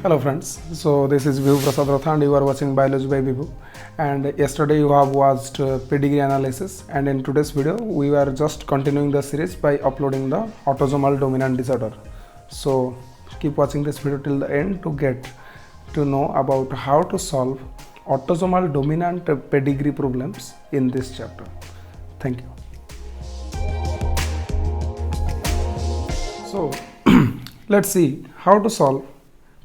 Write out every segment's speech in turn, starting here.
Hello friends, so this is Vibhu Prasad Ratha and you are watching Biology by Vibhu, and yesterday you have watched pedigree analysis, and in today's video we are just continuing the series by uploading the autosomal dominant disorder. So keep watching this video till the end to get to know about how to solve autosomal dominant pedigree problems in this chapter. Thank you. So let's see how to solve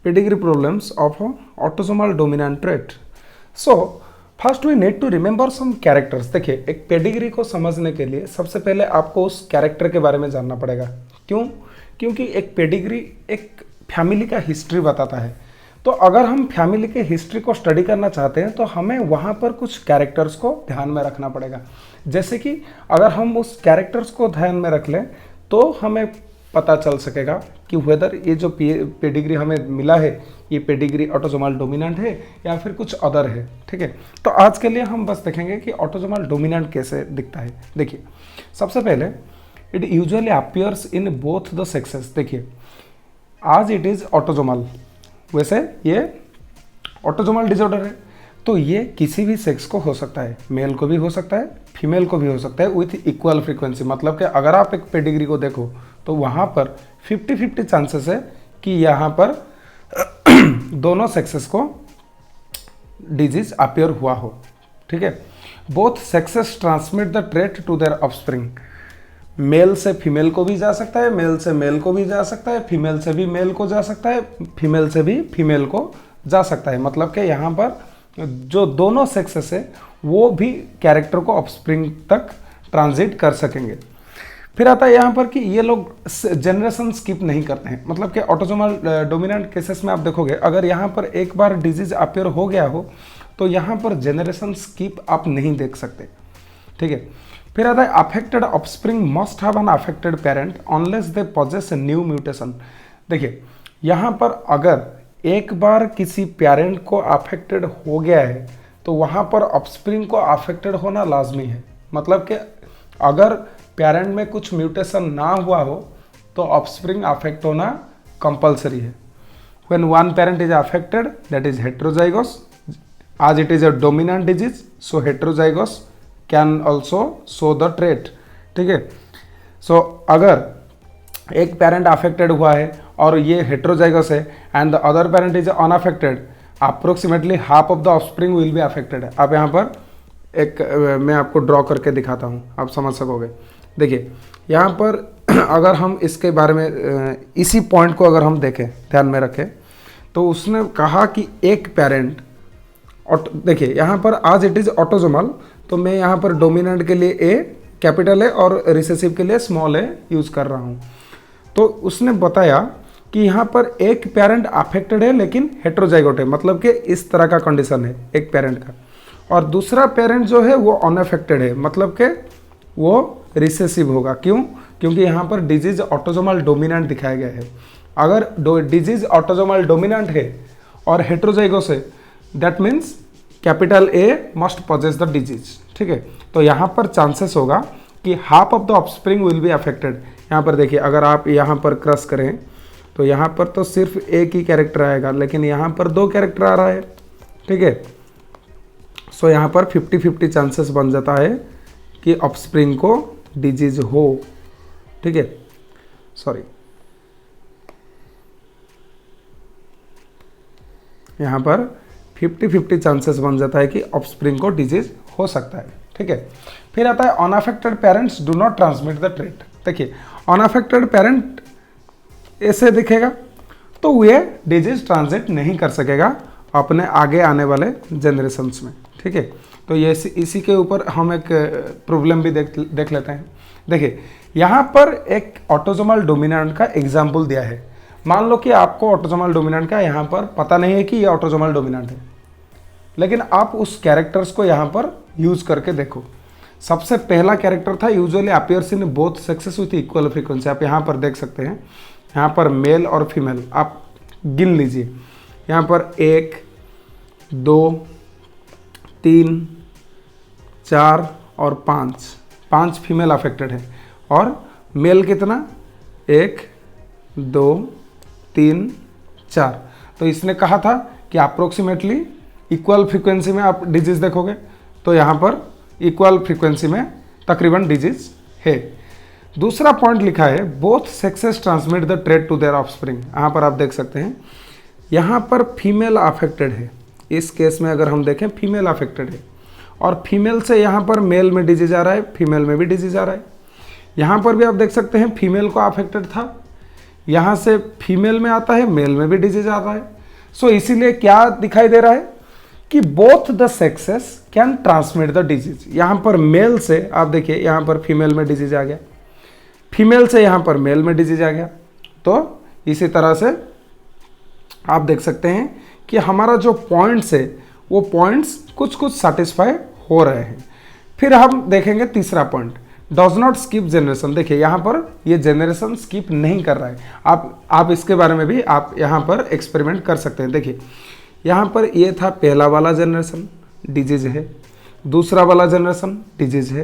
pedigree problems of autosomal dominant trait. So first we need to remember some characters. देखिए, एक pedigree को समझने के लिए सबसे पहले आपको उस कैरेक्टर के बारे में जानना पड़ेगा. क्यों? क्योंकि एक पेडिग्री एक फैमिली का हिस्ट्री बताता है. तो अगर हम फैमिली के हिस्ट्री को स्टडी करना चाहते हैं तो हमें वहाँ पर कुछ कैरेक्टर्स को ध्यान में रखना पड़ेगा. जैसे कि अगर हम उस कैरेक्टर्स को ध्यान में रख लें तो हमें पता चल सकेगा कि वेदर ये जो पेडिग्री हमें मिला है ये पेडिग्री ऑटोसोमल डोमिनेंट है या फिर कुछ अदर है. ठीक है, तो आज के लिए हम बस देखेंगे कि ऑटोसोमल डोमिनेंट कैसे दिखता है. देखिए, सबसे पहले it usually appears in both the sexes. देखिए, आज इट इज ऑटोसोमल, वैसे ये ऑटोसोमल डिसऑर्डर है तो ये किसी भी सेक्स को हो सकता है. मेल को भी हो सकता है, फीमेल को भी हो सकता है विथ इक्वल फ्रीक्वेंसी. मतलब कि अगर आप एक पेडिग्री को देखो तो वहाँ पर 50-50 चांसेस है कि यहाँ पर दोनों सेक्सेस को डिजीज अपीयर हुआ हो. ठीक है, both sexes transmit the trait to their offspring. Male से फीमेल को भी जा सकता है, मेल से मेल को भी जा सकता है, फीमेल से भी मेल को जा सकता है, फीमेल से भी फीमेल को जा सकता है. मतलब कि यहाँ पर जो दोनों सेक्सेस है वो भी कैरेक्टर को ऑफस्प्रिंग तक ट्रांजिट कर सकेंगे. फिर आता है यहाँ पर कि ये लोग जनरेशन स्किप नहीं करते हैं. मतलब कि ऑटोसोमल डोमिनेंट केसेस में आप देखोगे अगर यहाँ पर एक बार डिजीज अपीयर हो गया हो तो यहाँ पर जनरेशन स्किप आप नहीं देख सकते. ठीक है, फिर आता है affected offspring must have an affected parent unless they possess new mutation. देखिए, यहाँ पर अगर एक बार किसी पेरेंट को अफेक्टेड हो गया है तो वहाँ पर ऑफस्प्रिंग को अफेक्टेड होना लाजमी है. मतलब कि अगर पेरेंट में कुछ म्यूटेशन ना हुआ हो तो ऑफस्प्रिंग अफेक्ट होना कंपलसरी है. When one parent is affected that is heterozygous. As it is a dominant disease so heterozygous can also show the trait. ठीक है, सो अगर एक पेरेंट अफेक्टेड हुआ है और ये हेट्रोजाइगोस है and the other parent is unaffected, approximately half of the offspring will be affected. अब यहाँ पर एक मैं आपको ड्रॉ करके दिखाता हूँ, आप समझ सकोगे. देखिए, यहाँ पर अगर हम इसके बारे में इसी पॉइंट को अगर हम देखें, ध्यान में रखें, तो उसने कहा कि एक पेरेंट, देखिए यहाँ पर आज इट इज़ ऑटोसोमल, तो मैं यहाँ पर डोमिनेंट के लिए ए कैपिटल है और रिसेसिव के लिए स्मॉल ए यूज़ कर रहा हूँ. तो उसने बताया कि यहाँ पर एक पेरेंट अफेक्टेड है लेकिन हेट्रोजाइगोट है. मतलब कि इस तरह का कंडीशन है एक पेरेंट का, और दूसरा पेरेंट जो है वो अनअफेक्टेड है. मतलब कि वो रिसेसिव होगा. क्यों? क्योंकि यहाँ पर डिजीज ऑटोसोमल डोमिनेंट दिखाया गया है. अगर डिजीज ऑटोसोमल डोमिनेंट है और हेट्रोजाइगोस है that means capital A must possess the disease. ठीक है, तो यहाँ पर चांसेस होगा कि half of the offspring will be affected. यहाँ पर देखिए, अगर आप यहाँ पर क्रॉस करें तो यहाँ पर तो सिर्फ एक ही कैरेक्टर आएगा लेकिन यहाँ पर दो कैरेक्टर आ रहा है. ठीक है, सो यहाँ पर 50-50 चांसेस बन जाता है कि ऑफस्प्रिंग को डिजीज हो. ठीक है, सॉरी, यहाँ पर 50-50 चांसेस बन जाता है कि ऑफस्प्रिंग को डिजीज हो सकता है. ठीक है, फिर आता है unaffected parents do not transmit the trait. देखिए, अनअफेक्टेड पेरेंट ऐसे दिखेगा तो ये डिजीज ट्रांजिट नहीं कर सकेगा अपने आगे आने वाले जनरेशन्स में. ठीक है, तो ये इसी के ऊपर हम एक प्रॉब्लम भी देख लेते हैं. देखिए, यहाँ पर एक ऑटोसोमल डोमिनेंट का एग्जाम्पल दिया है. मान लो कि आपको ऑटोसोमल डोमिनेंट का यहाँ पर पता नहीं है कि ये ऑटोसोमल डोमिनेंट है, लेकिन आप उस कैरेक्टर्स को यहाँ पर यूज करके देखो. सबसे पहला कैरेक्टर था usually appears in both sexes with equal frequency. आप यहाँ पर देख सकते हैं, यहाँ पर मेल और फीमेल आप गिन लीजिए. यहाँ पर 1, 2, 3, 4 और 5 फीमेल अफेक्टेड है और मेल कितना 1, 2, 3, 4. तो इसने कहा था कि अप्रोक्सीमेटली इक्वल फ्रीक्वेंसी में आप डिजीज देखोगे, तो यहाँ पर इक्वल फ्रीक्वेंसी में तकरीबन डिजीज है। दूसरा पॉइंट लिखा है both sexes transmit the trait to their offspring. यहाँ पर आप देख सकते हैं, यहाँ पर फीमेल अफेक्टेड है, इस केस में अगर हम देखें फीमेल अफेक्टेड है, और फीमेल से यहाँ पर मेल में डिजीज आ रहा है, फीमेल में भी डिजीज आ रहा है। यहाँ पर भी आप देख सकते हैं फीमेल को अफेक्टेड था, यहाँ से फीमेल में आता है, मेल में भी डिजीज आता है। सो इसीलिए क्या दिखाई दे रहा है कि both the sexes can transmit the disease. यहाँ पर मेल से आप देखिए, यहाँ पर फीमेल में डिजीज आ गया, फीमेल से यहाँ पर मेल में डिजीज आ गया। तो इसी तरह से आप देख सकते हैं कि हमारा जो पॉइंट्स है वो पॉइंट्स कुछ कुछ सेटिस्फाई हो रहे हैं। फिर हम देखेंगे तीसरा point, does not skip generation. देखिए यहाँ पर ये जनरेशन स्किप नहीं कर रहा है। आप इसके बारे में भी आप यहाँ पर एक्सपेरिमेंट कर सकते हैं। देखिए यहाँ पर ये था पहला वाला जनरेशन, डिजीज है, दूसरा वाला जनरेशन डिजीज है,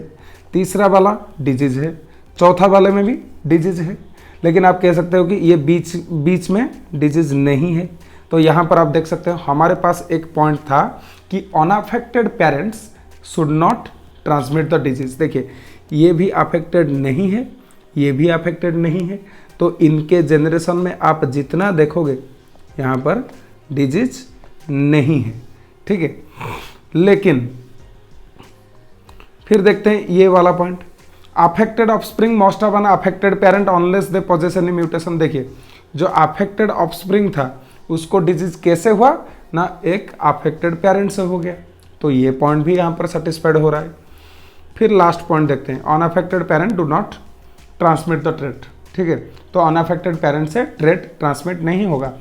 तीसरा वाला डिजीज है, चौथा वाले में भी डिजीज है, लेकिन आप कह सकते हो कि ये बीच में डिजीज नहीं है। तो यहाँ पर आप देख सकते हो हमारे पास एक पॉइंट था कि unaffected parents should not transmit the disease. देखिए ये भी अफेक्टेड नहीं है, ये भी अफेक्टेड नहीं है, तो इनके जनरेशन में आप जितना देखोगे यहाँ पर डिजीज नहीं है, ठीक है। लेकिन फिर देखते हैं ये वाला point, affected offspring most of an affected parent unless they possess any mutation. देखिए जो अफेक्टेड ऑफस्प्रिंग था उसको डिजीज कैसे हुआ ना, एक अफेक्टेड पेरेंट से हो गया, तो ये पॉइंट भी यहाँ पर सेटिस्फाइड हो रहा है। फिर लास्ट पॉइंट देखते हैं, unaffected parent do not transmit the trait, ठीक है। तो अनअफेक्टेड पेरेंट से ट्रेट ट्रांसमिट नहीं होगा।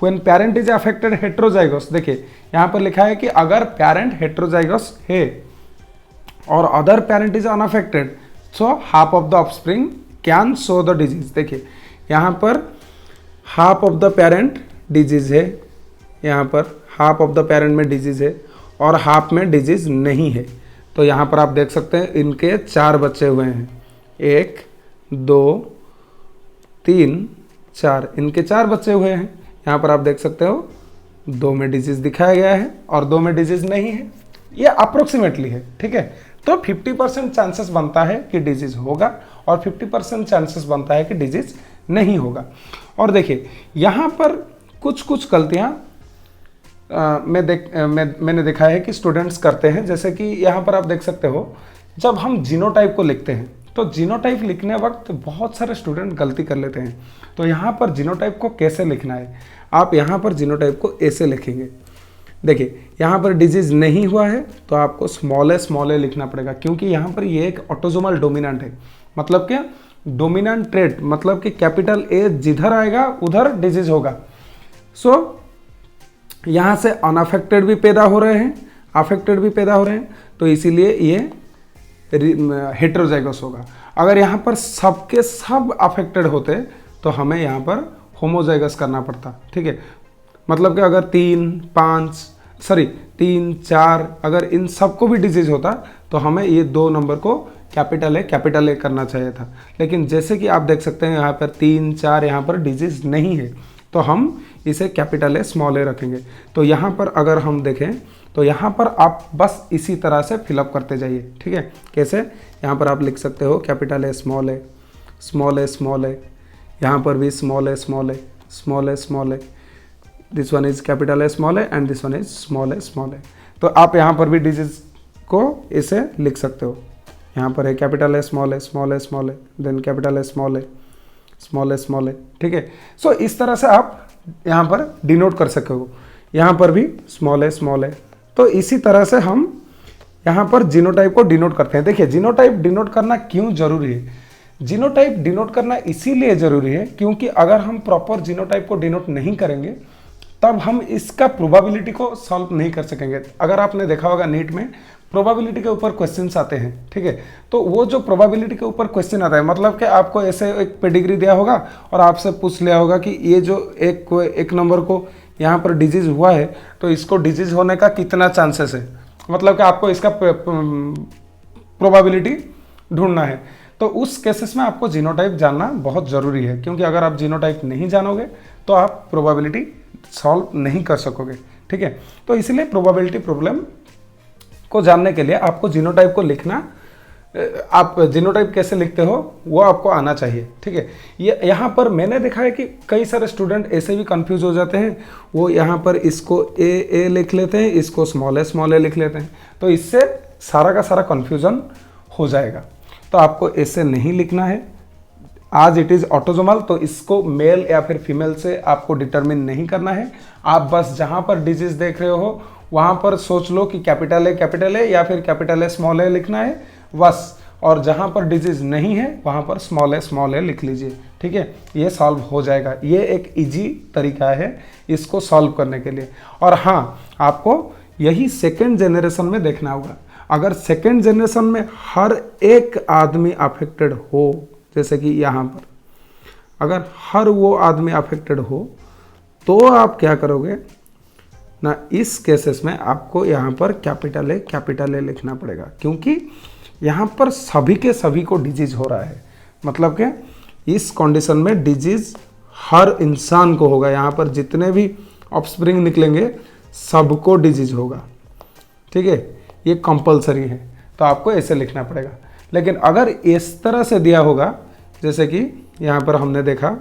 When parent is affected heterozygous, देखिए यहाँ पर लिखा है कि अगर पेरेंट हेट्रोजाइगस है और other parent is unaffected, so half of the offspring can show the disease. देखिए यहाँ पर half of the parent disease है, यहाँ पर हाफ ऑफ द पेरेंट में डिजीज है और हाफ में डिजीज नहीं है। तो यहाँ पर आप देख सकते हैं इनके 4 बच्चे हुए हैं, 1 2 3 4, इनके 4 बच्चे हुए हैं। यहाँ पर आप देख सकते हो 2 में डिजीज दिखाया गया है और 2 में डिजीज नहीं है। ये अप्रोक्सीमेटली है, ठीक है। तो 50% चांसेस बनता है कि डिजीज होगा और 50% चांसेस बनता है कि डिजीज नहीं होगा। और देखिए यहाँ पर कुछ कुछ गलतियाँ मैंने देखा है कि स्टूडेंट्स करते हैं। जैसे कि यहाँ पर आप देख सकते हो, जब हम जीनोटाइप को लिखते हैं तो जीनोटाइप लिखने वक्त बहुत सारे स्टूडेंट गलती कर लेते हैं। तो यहाँ पर जीनोटाइप को कैसे लिखना है, आप यहाँ पर जीनोटाइप को ऐसे लिखेंगे। देखिए यहाँ पर डिजीज नहीं हुआ है तो आपको स्मॉल ए लिखना पड़ेगा, क्योंकि यहाँ पर ये एक ऑटोसोमल डोमिनेंट है। मतलब क्या, डोमिनेंट ट्रेट, मतलब कि कैपिटल ए जिधर आएगा उधर डिजीज होगा। सो यहाँ से अनअफेक्टेड भी पैदा हो रहे हैं, अफेक्टेड भी पैदा हो रहे हैं, तो इसीलिए ये हेट्रोजाइगस होगा। अगर यहाँ पर सबके सब अफेक्टेड होते तो हमें यहाँ पर होमोजाइगस करना पड़ता, ठीक है। मतलब कि अगर 3 4 अगर इन सबको भी डिजीज होता तो हमें ये 2 नंबर को कैपिटल ए करना चाहिए था। लेकिन जैसे कि आप देख सकते हैं यहाँ पर 3 4 यहाँ पर डिजीज नहीं है, तो हम इसे कैपिटल ए स्मॉल ए रखेंगे। तो यहाँ पर अगर हम देखें तो यहाँ पर आप बस इसी तरह से फिलअप करते जाइए, ठीक है। कैसे, यहाँ पर आप लिख सकते हो capital A small A small A small A, यहाँ पर भी small A small A small A small A, this one is capital A small A and this one is small A. तो आप यहाँ पर भी डिजीज को इसे लिख सकते हो। यहाँ पर है capital A small A small A small A, then capital A small A, ठीक है। सो इस तरह से आप यहाँ पर डिनोट कर सके हो, यहाँ पर भी स्मॉल ए। तो इसी तरह से हम यहाँ पर जीनोटाइप को डिनोट करते हैं। देखिए जीनोटाइप डिनोट करना क्यों जरूरी है, जीनोटाइप डिनोट करना इसीलिए जरूरी है क्योंकि अगर हम प्रॉपर जीनोटाइप को डिनोट नहीं करेंगे तब हम इसका प्रोबेबिलिटी को सॉल्व नहीं कर सकेंगे। अगर आपने देखा होगा नीट में प्रोबेबिलिटी के ऊपर क्वेश्चंस आते हैं, ठीक है। तो वो जो प्रोबेबिलिटी के ऊपर क्वेश्चन आता है, मतलब कि आपको ऐसे एक पेडिग्री दिया होगा और आपसे पूछ लिया होगा कि ये जो एक नंबर को यहाँ पर डिजीज हुआ है तो इसको डिजीज होने का कितना चांसेस है, मतलब कि आपको इसका प्रोबेबिलिटी ढूंढना है। तो उस केसेस में आपको जीनोटाइप जानना बहुत ज़रूरी है, क्योंकि अगर आप जीनोटाइप नहीं जानोगे तो आप प्रोबेबिलिटी सॉल्व नहीं कर सकोगे, ठीक है। तो इसलिए प्रोबेबिलिटी प्रॉब्लम को जानने के लिए आपको जीनोटाइप को लिखना, आप जीनोटाइप कैसे लिखते हो वो आपको आना चाहिए, ठीक है। ये यहाँ पर मैंने देखा है कि कई सारे स्टूडेंट ऐसे भी कंफ्यूज हो जाते हैं, वो यहाँ पर इसको ए लिख लेते हैं, इसको स्मॉल ए लिख लेते हैं, तो इससे सारा का सारा कन्फ्यूजन हो जाएगा। तो आपको ऐसे नहीं लिखना है। आज इट इज़ ऑटोजोमल, तो इसको मेल या फिर फीमेल से आपको डिटरमिन नहीं करना है। आप बस जहाँ पर डिजीज देख रहे हो वहाँ पर सोच लो कि कैपिटल ए या फिर कैपिटल ए स्मॉल ए लिखना है बस, और जहाँ पर डिजीज नहीं है वहाँ पर स्मॉल ए लिख लीजिए, ठीक है। ये सॉल्व हो जाएगा। ये एक इजी तरीका है इसको सॉल्व करने के लिए। और हाँ, आपको यही सेकेंड जनरेशन में देखना होगा। अगर सेकेंड जनरेशन में हर एक आदमी अफेक्टेड हो, जैसे कि यहाँ पर अगर हर वो आदमी अफेक्टेड हो, तो आप क्या करोगे ना, इस केसेस में आपको यहाँ पर कैपिटल ए लिखना पड़ेगा, क्योंकि यहाँ पर सभी के सभी को डिजीज हो रहा है। मतलब कि इस कंडीशन में डिजीज हर इंसान को होगा। यहाँ पर जितने भी ऑफस्प्रिंग निकलेंगे सबको डिजीज होगा, ठीक है। ये कंपलसरी है, तो आपको ऐसे लिखना पड़ेगा। लेकिन अगर इस तरह से दिया होगा, जैसे कि यहाँ पर हमने देखा,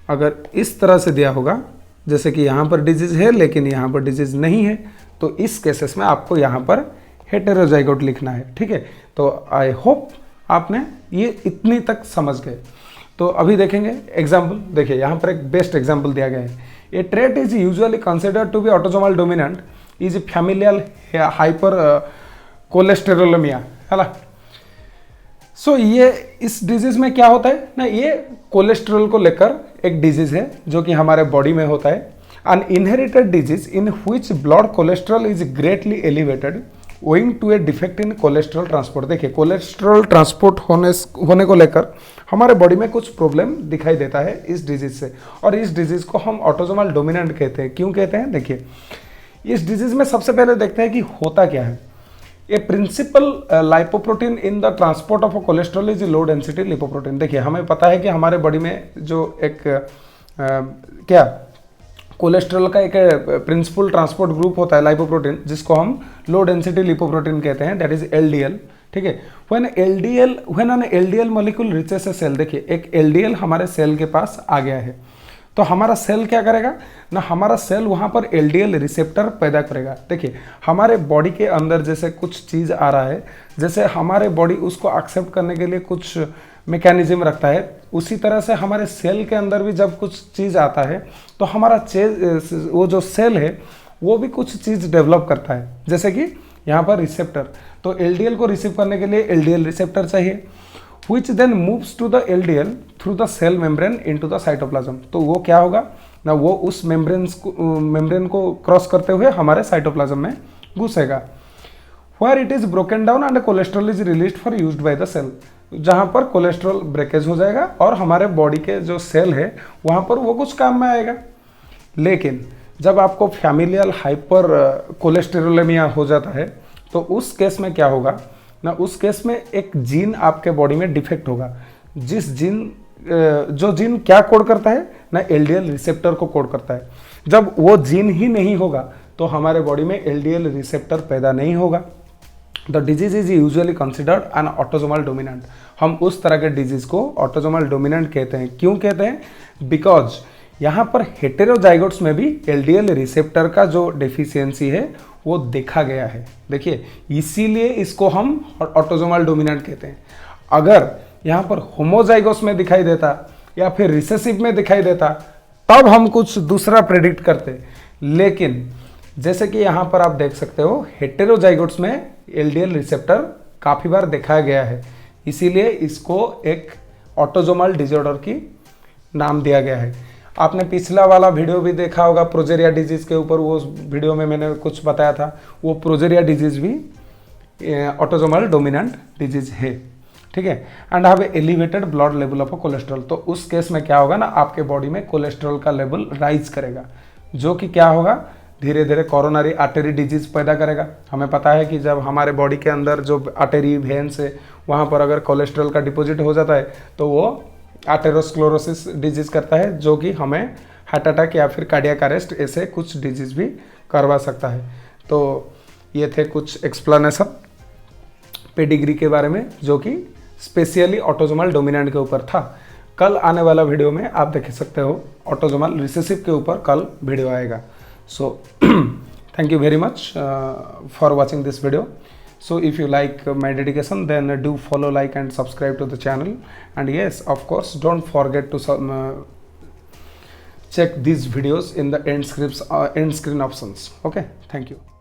अगर इस तरह से दिया होगा, जैसे कि यहाँ पर डिजीज है लेकिन यहाँ पर डिजीज नहीं है, तो इस केसेस में आपको यहाँ पर हेटेरोजाइगोट लिखना है, ठीक है। तो आई होप आपने ये इतनी तक समझ गए। तो अभी देखेंगे एग्जाम्पल। देखिए यहाँ पर एक बेस्ट एग्जाम्पल दिया गया है। A trait is usually considered to be autosomal dominant is familial hyper cholesterolemia, है ना। सो ये इस डिजीज में क्या होता है ना, ये कोलेस्ट्रॉल को लेकर एक डिजीज है जो कि हमारे बॉडी में होता है। An inherited disease in which blood cholesterol is greatly elevated owing to a defect in cholesterol transport. देखिए कोलेस्ट्रॉल ट्रांसपोर्ट होने को लेकर हमारे बॉडी में कुछ प्रॉब्लम दिखाई देता है इस डिजीज से, और इस डिजीज को हम ऑटोसोमल डोमिनेंट कहते हैं। क्यों कहते हैं? देखिए इस डिजीज में सबसे पहले देखते हैं कि होता क्या है। A principal lipoprotein in the transport of cholesterol is low density lipoprotein. देखिए हमें पता है कि हमारे बॉडी में जो एक क्या कोलेस्ट्रॉल का एक प्रिंसिपल ट्रांसपोर्ट ग्रुप होता है लाइपोप्रोटीन, जिसको हम लो डेंसिटी लिपोप्रोटीन कहते हैं, दैट इज एलडीएल, ठीक है। When an LDL molecule reaches a cell, देखिए एक एलडीएल हमारे सेल के पास आ गया है, तो हमारा सेल क्या करेगा ना, हमारा सेल वहाँ पर एलडीएल रिसेप्टर पैदा करेगा। देखिए हमारे बॉडी के अंदर जैसे कुछ चीज़ आ रहा है, जैसे हमारे बॉडी उसको एक्सेप्ट करने के लिए कुछ मैकेनिज्म रखता है, उसी तरह से हमारे सेल के अंदर भी जब कुछ चीज़ आता है तो हमारा वो जो सेल है वो भी कुछ चीज़ डेवलप करता है। जैसे कि यहाँ पर रिसेप्टर, तो एलडीएल को रिसीव करने के लिए एलडीएल रिसेप्टर चाहिए, which then moves to the LDL through the cell membrane into the cytoplasm। तो वो क्या होगा ना, वो उस मेम्ब्रेन को क्रॉस करते हुए हमारे साइटोप्लाज्म में घुसेगा। where it is broken down and cholesterol is released for used by the cell। जहाँ पर कोलेस्ट्रॉल ब्रेकेज हो जाएगा और हमारे बॉडी के जो सेल है वहाँ पर वो कुछ काम में आएगा। लेकिन जब आपको फैमिलियल हाइपर कोलेस्टेरोलेमिया हो जाता है तो उस केस में क्या होगा ना, उस केस में एक जीन आपके बॉडी में डिफेक्ट होगा। जो जीन क्या कोड करता है ना, एलडीएल रिसेप्टर को कोड करता है। जब वो जीन ही नहीं होगा तो हमारे बॉडी में एलडीएल रिसेप्टर पैदा नहीं होगा। The disease is usually considered an autosomal dominant. हम उस तरह के डिजीज को ऑटोसोमल डोमिनेंट कहते हैं। क्यों कहते हैं? बिकॉज यहाँ पर हेटेरोजाइगोट्स में भी एलडीएल रिसेप्टर का जो डेफिशिएंसी है वो देखा गया है। देखिए इसीलिए इसको हम ऑटोसोमल डोमिनेंट कहते हैं। अगर यहाँ पर होमोजाइगोस में दिखाई देता या फिर रिसेसिव में दिखाई देता तब हम कुछ दूसरा प्रेडिक्ट करते, लेकिन जैसे कि यहाँ पर आप देख सकते हो हेटेरोजाइगोट्स में एलडीएल रिसेप्टर काफ़ी बार दिखाया गया है, इसीलिए इसको एक ऑटोसोमल डिसऑर्डर की नाम दिया गया है। आपने पिछला वाला वीडियो भी देखा होगा प्रोजेरिया डिजीज़ के ऊपर, वो वीडियो में मैंने कुछ बताया था, वो प्रोजेरिया डिजीज़ भी ऑटोसोमल डोमिनेंट डिजीज़ है, ठीक है। And have elevated blood level of cholesterol. तो उस केस में क्या होगा ना, आपके बॉडी में कोलेस्ट्रॉल का लेवल राइज करेगा, जो कि क्या होगा, धीरे धीरे कोरोनरी आर्टरी डिजीज़ पैदा करेगा। हमें पता है कि जब हमारे बॉडी के अंदर जो आर्टरी वेन्स है वहाँ पर अगर कोलेस्ट्रॉल का डिपॉजिट हो जाता है तो वो आर्टेरोस्क्लेरोसिस डिजीज़ करता है, जो कि हमें हार्ट अटैक या फिर कार्डियक अरेस्ट ऐसे कुछ डिजीज़ भी करवा सकता है। तो ये थे कुछ एक्सप्लेनेशन पेडिग्री के बारे में जो कि स्पेशली ऑटोजोमल डोमिनेंट के ऊपर था। कल आने वाला वीडियो में आप देख सकते हो ऑटोजोमल रिसेसिव के ऊपर कल वीडियो आएगा। So thank you very much for watching this video. So if you like my dedication, then do follow, like and subscribe to the channel. And yes, of course, don't forget to check these videos in the end screen options. Okay, thank you.